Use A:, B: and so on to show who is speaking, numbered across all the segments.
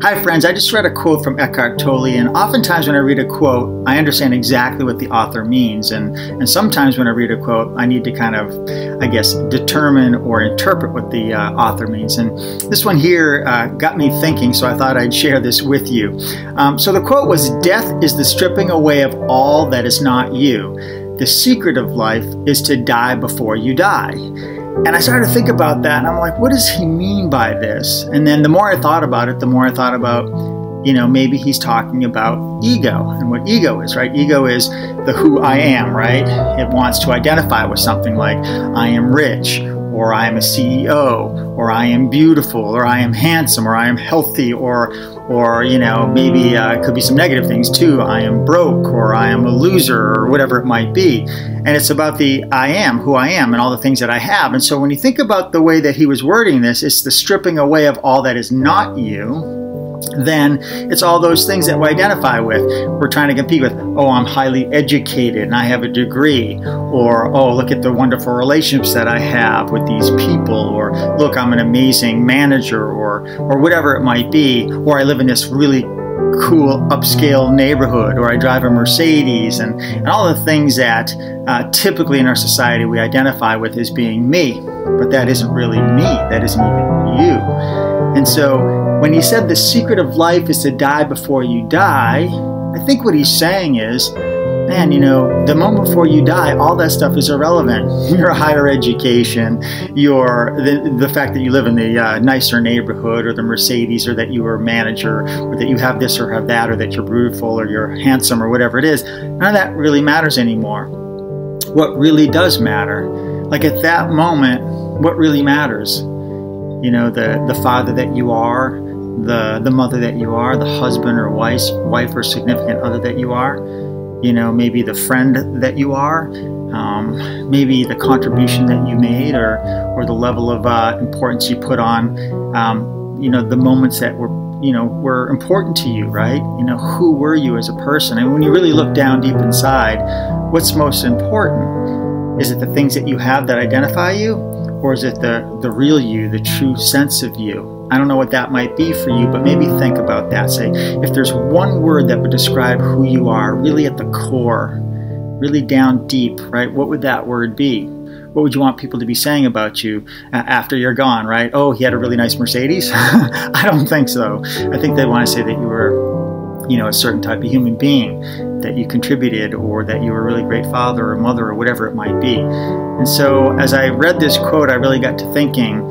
A: Hi friends, I just read a quote from Eckhart Tolle, and oftentimes when I read a quote, I understand exactly what the author means, and sometimes when I read a quote, I need to kind of, I guess, determine or interpret what the author means. And this one here got me thinking, so I thought I'd share this with you. So the quote was, "Death is the stripping away of all that is not you. The secret of life is to die before you die." And I started to think about that, and I'm like, what does he mean by this? And then the more I thought about it, the more I thought about, maybe he's talking about ego and what ego is, right? Ego is the who I am, right? It wants to identify with something like, I am rich, or I am a CEO, or I am beautiful, or I am handsome, or I am healthy, or maybe it could be some negative things too. I am broke, or I am a loser, or whatever it might be. And it's about the I am, who I am, and all the things that I have. And so when you think about the way that he was wording this, it's the stripping away of all that is not you. Then it's all those things that we identify with. We're trying to compete with, oh, I'm highly educated and I have a degree, or oh, look at the wonderful relationships that I have with these people, or look, I'm an amazing manager, or whatever it might be, or I live in this really cool upscale neighborhood, or I drive a Mercedes, and all the things that typically in our society we identify with as being me. But that isn't really me. That isn't even you. And so when he said the secret of life is to die before you die, I think what he's saying is, man, the moment before you die, all that stuff is irrelevant. Your higher education, the fact that you live in the nicer neighborhood, or the Mercedes, or that you are a manager, or that you have this or have that, or that you're beautiful, or you're handsome, or whatever it is, none of that really matters anymore. What really does matter, like at that moment, what really matters? The father that you are, the mother that you are, the husband or wife or significant other that you are, maybe the friend that you are, maybe the contribution that you made, or the level of importance you put on, the moments that were important to you, right? Who were you as a person? And when you really look down deep inside, what's most important? Is it the things that you have that identify you? Or is it the real you, the true sense of you? I don't know what that might be for you, but maybe think about that. Say, if there's one word that would describe who you are, really at the core, really down deep, right? What would that word be? What would you want people to be saying about you after you're gone, right? Oh, he had a really nice Mercedes? I don't think so. I think they'd want to say that you were, a certain type of human being, that you contributed, or that you were a really great father or mother, or whatever it might be. And so as I read this quote, I really got to thinking,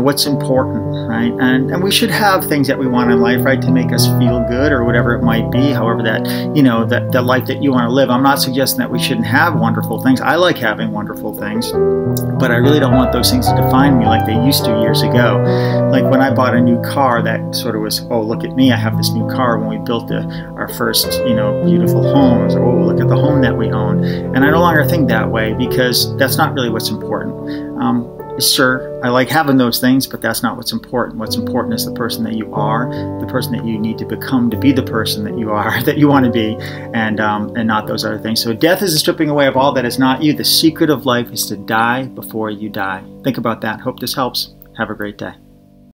A: what's important, right? And we should have things that we want in life, right, to make us feel good, or whatever it might be, however that, the life that you want to live. I'm not suggesting that we shouldn't have wonderful things. I like having wonderful things, but I really don't want those things to define me like they used to years ago. Like when I bought a new car, that sort of was, oh, look at me, I have this new car. When we built our first, beautiful homes, or oh, look at the home that we own. And I no longer think that way, because that's not really what's important. Sure, I like having those things, but that's not what's important. What's important is the person that you are, the person that you need to become to be the person that you are, that you want to be, and not those other things. So death is the stripping away of all that is not you. The secret of life is to die before you die. Think about that. Hope this helps. Have a great day.